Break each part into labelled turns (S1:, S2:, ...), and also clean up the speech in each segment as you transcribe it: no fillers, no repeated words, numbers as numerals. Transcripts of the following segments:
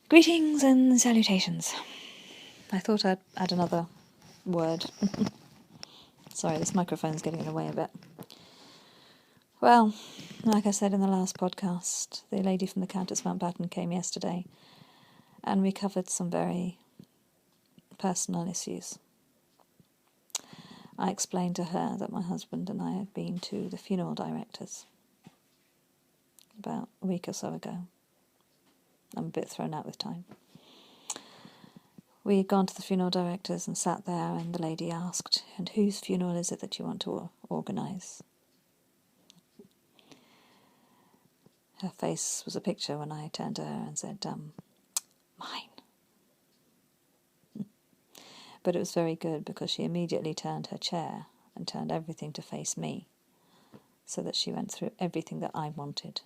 S1: Greetings and salutations. I thought I'd add another word. Sorry, this microphone's getting in the way a bit. Well, like I said in the last podcast, the lady from the Countess Mountbatten came yesterday and we covered some very personal issues. I explained to her that my husband and I had been to the funeral directors about a week or so ago. I'm a bit thrown out with time. We had gone to the funeral directors and sat there, and the lady asked, "And whose funeral is it that you want to organise?" Her face was a picture when I turned to her and said, "Mine." But it was very good because she immediately turned her chair and turned everything to face me, so that she went through everything that I wanted.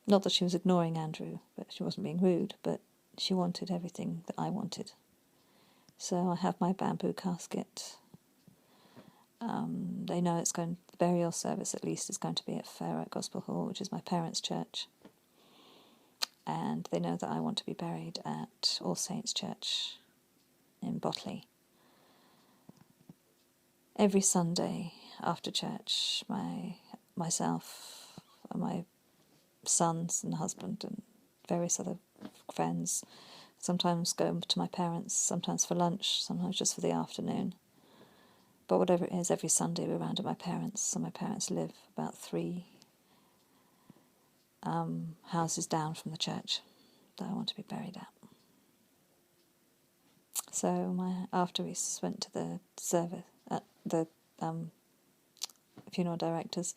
S1: Not that she was ignoring Andrew, but she wasn't being rude, but she wanted everything that I wanted. So I have my bamboo casket. They know the burial service at least is going to be at Fair Oak Gospel Hall, which is my parents' church. And they know that I want to be buried at All Saints Church in Botley. Every Sunday after church, myself and my sons and husband and various other friends sometimes go to my parents, sometimes for lunch, sometimes just for the afternoon. But whatever it is, every Sunday we're round at my parents'. So my parents live about 3 houses down from the church that I want to be buried at. So after we went to the service at the funeral directors,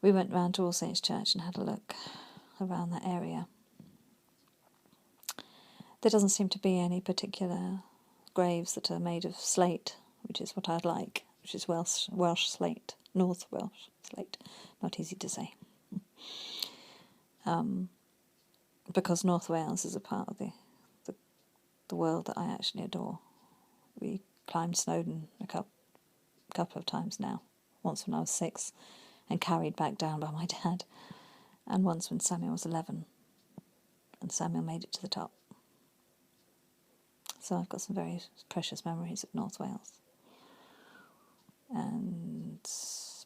S1: we went round to All Saints Church and had a look around that area. There doesn't seem to be any particular graves that are made of slate, which is what I'd like, which is Welsh slate, North Welsh slate. Not easy to say. Because North Wales is a part of the world that I actually adore. We climbed Snowdon a couple of times now. Once when I was 6 and carried back down by my dad, and once when Samuel was 11 and Samuel made it to the top. So I've got some very precious memories of North Wales.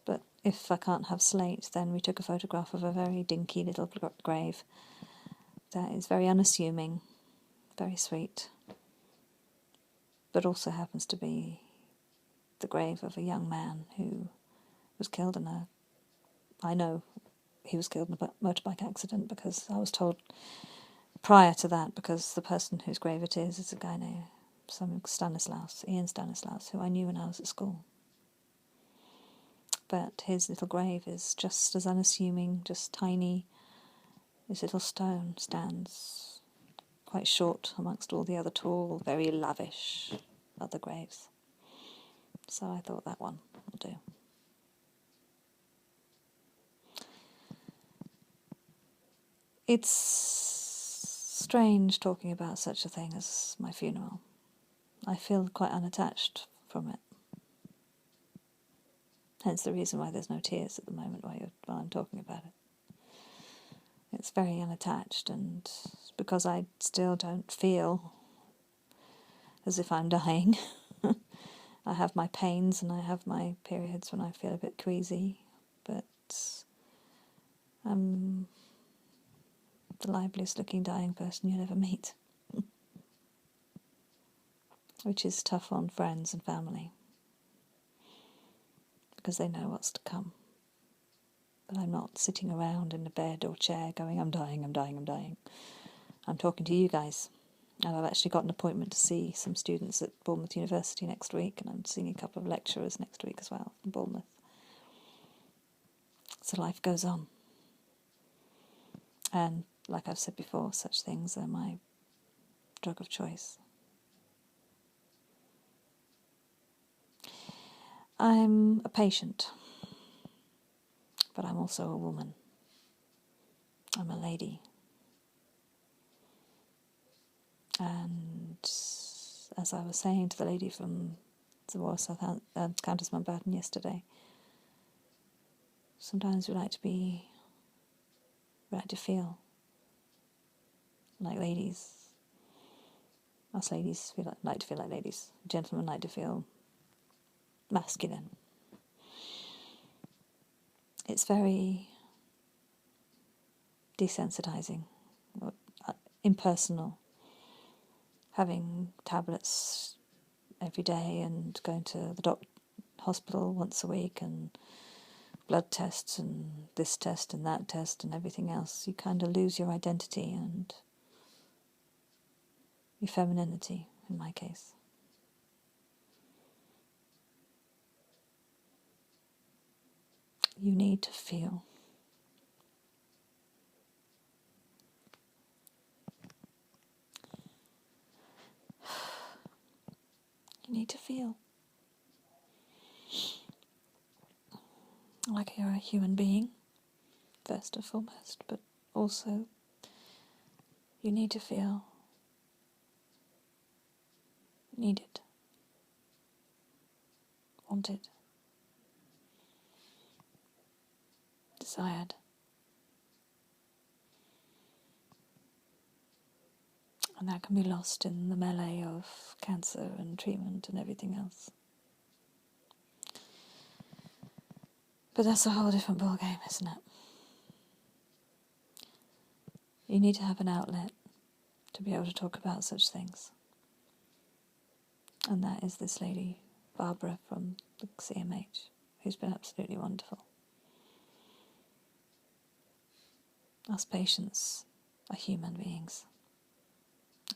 S1: But if I can't have slate, then we took a photograph of a very dinky little grave that is very unassuming, very sweet, but also happens to be the grave of a young man who was killed I know he was killed in a motorbike accident because I was told prior to that, because the person whose grave it is a guy named Ian Stanislaus, who I knew when I was at school. But his little grave is just as unassuming, just tiny. His little stone stands quite short amongst all the other tall, very lavish other graves. So I thought that one will do. It's strange talking about such a thing as my funeral. I feel quite unattached from it. Hence the reason why there's no tears at the moment while I'm talking about it. It's very unattached, and because I still don't feel as if I'm dying. I have my pains and I have my periods when I feel a bit queasy, but I'm the liveliest looking dying person you'll ever meet. Which is tough on friends and family, because they know what's to come. But I'm not sitting around in a bed or chair going, I'm dying, I'm dying, I'm dying. I'm talking to you guys. And I've actually got an appointment to see some students at Bournemouth University next week, and I'm seeing a couple of lecturers next week as well in Bournemouth. So life goes on. And like I've said before, such things are my drug of choice. I'm a patient, but I'm also a woman. I'm a lady. And as I was saying to the lady from the Royal Countess Mountbatten yesterday, sometimes we like to feel. like ladies. Us ladies like to feel like ladies. Gentlemen like to feel masculine. It's very desensitizing, impersonal. Having tablets every day and going to the hospital once a week and blood tests and this test and that test and everything else, you kind of lose your identity and your femininity, in my case. You need to feel. You need to feel like you're a human being, first and foremost, but also you need to feel needed, wanted, desired. And that can be lost in the melee of cancer and treatment and everything else. But that's a whole different ballgame, isn't it? You need to have an outlet to be able to talk about such things. And that is this lady, Barbara from the CMH, who's been absolutely wonderful. Us patients are human beings,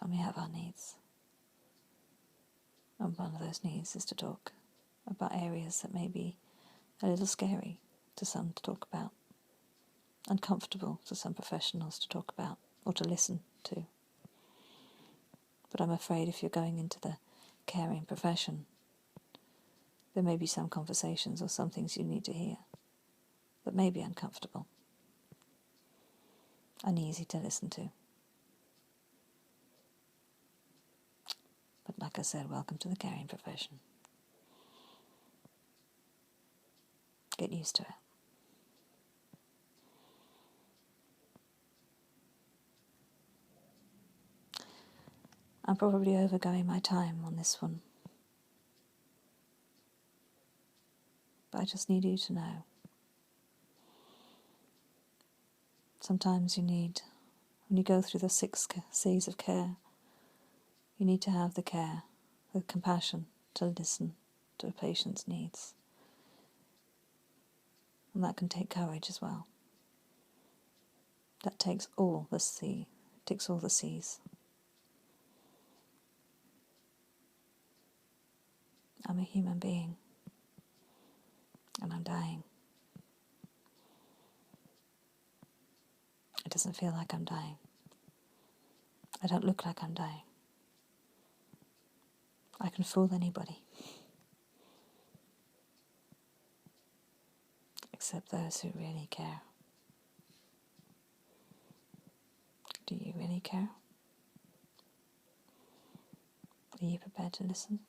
S1: and we have our needs. And one of those needs is to talk about areas that may be a little scary to some to talk about, uncomfortable to some professionals to talk about or to listen to. But I'm afraid if you're going into the caring profession, there may be some conversations or some things you need to hear that may be uncomfortable, uneasy to listen to. But like I said, welcome to the caring profession. Get used to it. I'm probably overgoing my time on this one. But I just need you to know. Sometimes you need, when you go through the 6 C's of care, you need to have the care, the compassion to listen to a patient's needs. And that can take courage as well. That takes all the ticks all the C's. I'm a human being, and I'm dying. It doesn't feel like I'm dying. I don't look like I'm dying. I can fool anybody, except those who really care. Do you really care? Are you prepared to listen?